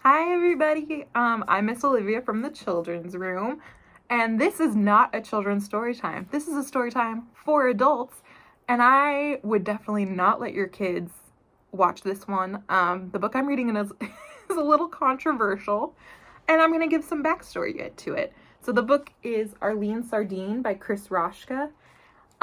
Hi everybody, I'm Miss Olivia from the children's room, and this is not a children's story time. This is a story time for adults, and I would definitely not let your kids watch this one. The book I'm reading is a little controversial, and I'm going to give some backstory to it. So the book is Arlene Sardine by Chris Raschka.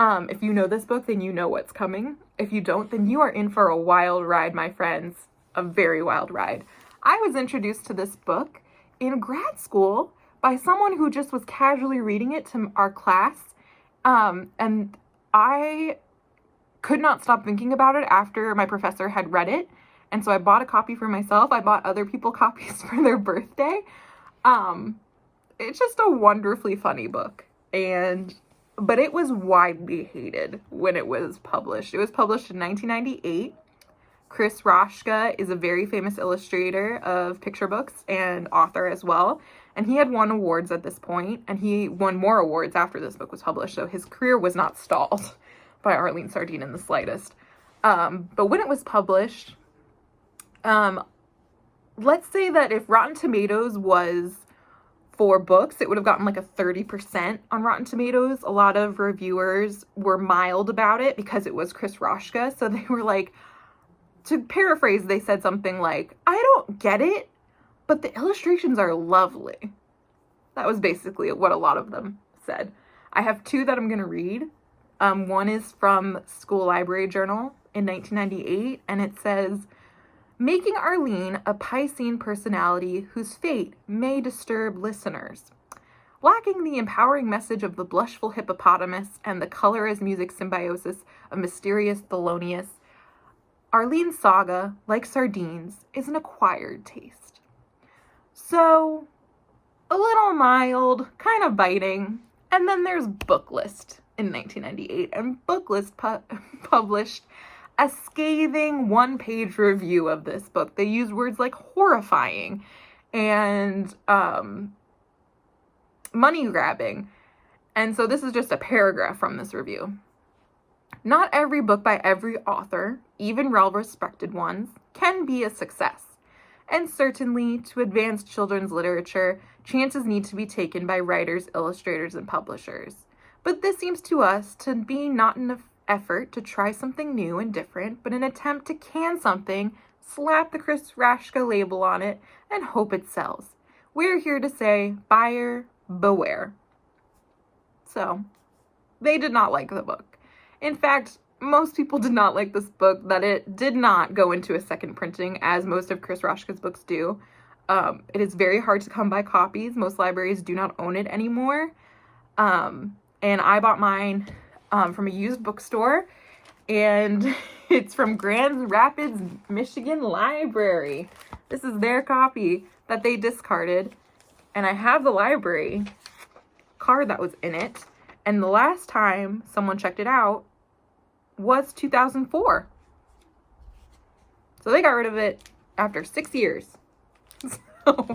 If you know this book, then you know what's coming. If you don't, then you are in for a wild ride, my friends. A very wild ride. I was introduced to this book in grad school by someone who just was casually reading it to our class. And I could not stop thinking about it after my professor had read it. And so I bought a copy for myself. I bought other people copies for their birthday. It's just a wonderfully funny book. But it was widely hated when it was published. It was published in 1998. Chris Raschka is a very famous illustrator of picture books and author as well. And he had won awards at this point, and he won more awards after this book was published. So his career was not stalled by Arlene Sardine in the slightest. But when it was published, let's say that if Rotten Tomatoes was for books, it would have gotten like a 30% on Rotten Tomatoes. A lot of reviewers were mild about it because it was Chris Raschka. So they were like, to paraphrase, they said something like, I don't get it, but the illustrations are lovely. That was basically what a lot of them said. I have two that I'm going to read. One is from School Library Journal in 1998, and it says, making Arlene a Piscean personality whose fate may disturb listeners. Lacking the empowering message of the blushful hippopotamus and the color as music symbiosis of mysterious Thelonious, Arlene's saga, like sardines, is an acquired taste. So, a little mild, kind of biting, and then there's Booklist in 1998, and Booklist published a scathing one-page review of this book. They used words like horrifying and money-grabbing, and so this is just a paragraph from this review. Not every book by every author, even well-respected ones, can be a success. And certainly, to advance children's literature, chances need to be taken by writers, illustrators, and publishers. But this seems to us to be not an effort to try something new and different, but an attempt to can something, slap the Chris Raschka label on it, and hope it sells. We're here to say, buyer beware. So, they did not like the book. In fact, most people did not like this book, that it did not go into a second printing, as most of Chris Raschka's books do. It is very hard to come by copies. Most libraries do not own it anymore. And I bought mine from a used bookstore, and it's from Grand Rapids, Michigan Library. This is their copy that they discarded, and I have the library card that was in it, and the last time someone checked it out was 2004. So they got rid of it after 6 years. So,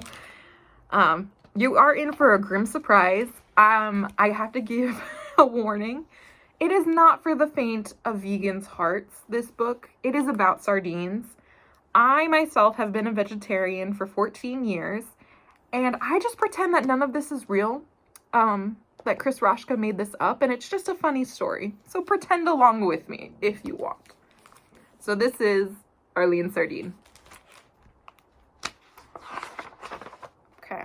you are in for a grim surprise. I have to give a warning. It is not for the faint of vegans' hearts, this book. It is about sardines. I myself have been a vegetarian for 14 years, and I just pretend that none of this is real. That Chris Raschka made this up, and it's just a funny story. So pretend along with me if you want. So this is Arlene Sardine. Okay.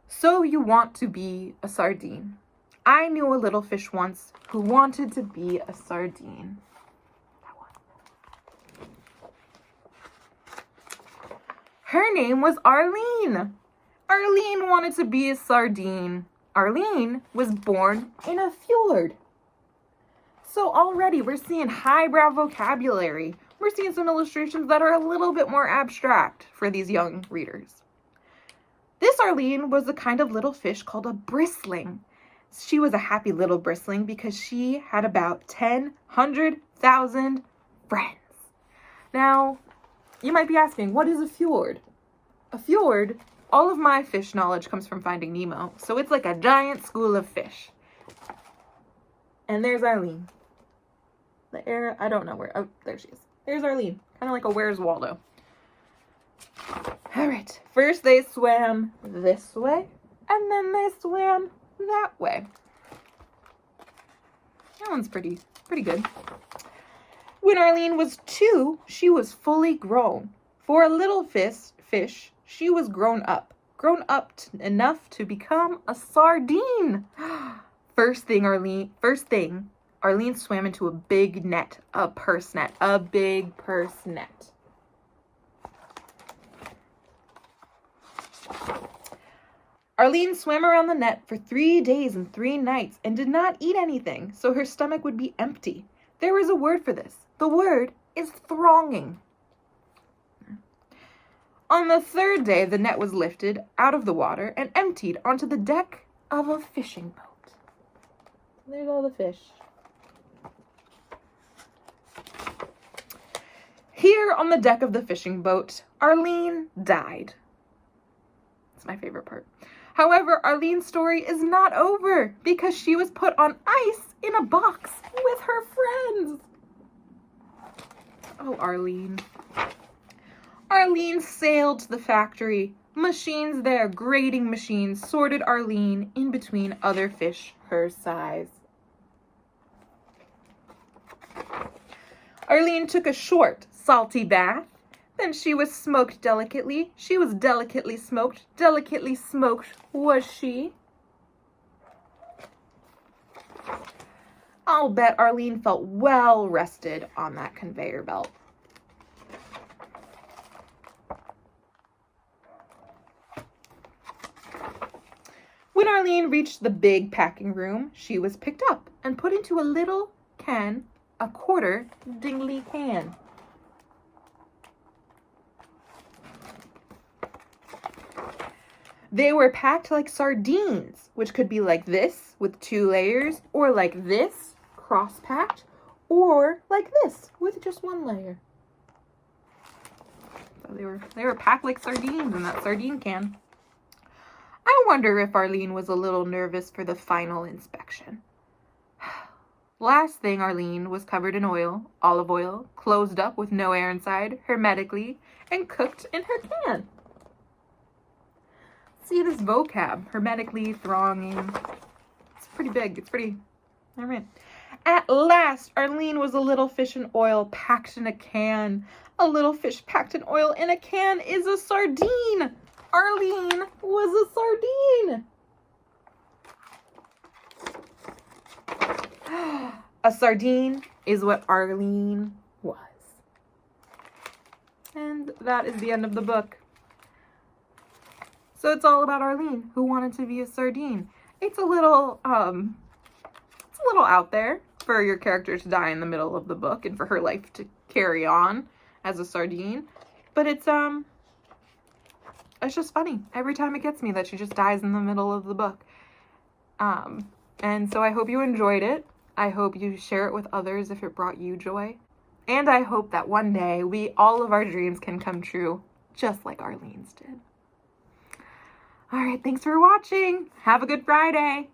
So you want to be a sardine. I knew a little fish once who wanted to be a sardine. Her name was Arlene. Arlene wanted to be a sardine. Arlene was born in a fjord. So already we're seeing highbrow vocabulary. We're seeing some illustrations that are a little bit more abstract for these young readers. This Arlene was a kind of little fish called a bristling. She was a happy little bristling because she had about 100,000 friends. Now, you might be asking, what is a fjord? A fjord, all of my fish knowledge comes from Finding Nemo, so it's like a giant school of fish. And there's Arlene. I don't know where, oh, there she is. There's Arlene, kind of like a Where's Waldo. All right, first they swam this way, and then they swam that way. That one's pretty good. When Arlene was 2, she was fully grown. For a little fish, she was grown up enough to become a sardine. First thing, Arlene swam into a big net, a big purse net. Arlene swam around the net for 3 days and 3 nights and did not eat anything, so her stomach would be empty. There is a word for this. The word is thronging. On the 3rd day, the net was lifted out of the water and emptied onto the deck of a fishing boat. There's all the fish. Here on the deck of the fishing boat, Arlene died. It's my favorite part. However, Arlene's story is not over because she was put on ice in a box with her friends. Oh, Arlene. Arlene sailed to the factory. Machines there, grading machines, sorted Arlene in between other fish her size. Arlene took a short, salty bath. Then she was smoked delicately. She was delicately smoked. Delicately smoked was she. I'll bet Arlene felt well rested on that conveyor belt. When Arlene reached the big packing room, she was picked up and put into a little can, a quarter dingly can. They were packed like sardines, which could be like this with 2 layers, or like this, cross-packed, or like this with just 1 layer. So they were packed like sardines in that sardine can. I wonder if Arlene was a little nervous for the final inspection. Last thing, Arlene was covered in oil, olive oil, closed up with no air inside, hermetically, and cooked in her can. See this vocab, hermetically, thronging. It's pretty big. All right. At last, Arlene was a little fish in oil packed in a can. A little fish packed in oil in a can is a sardine. Arlene was a sardine. A sardine is what Arlene was. And that is the end of the book. So it's all about Arlene, who wanted to be a sardine. It's a little out there for your character to die in the middle of the book and for her life to carry on as a sardine. But it's just funny. Every time it gets me that she just dies in the middle of the book. And so I hope you enjoyed it. I hope you share it with others if it brought you joy. And I hope that one day all of our dreams can come true, just like Arlene's did. All right, thanks for watching. Have a good Friday.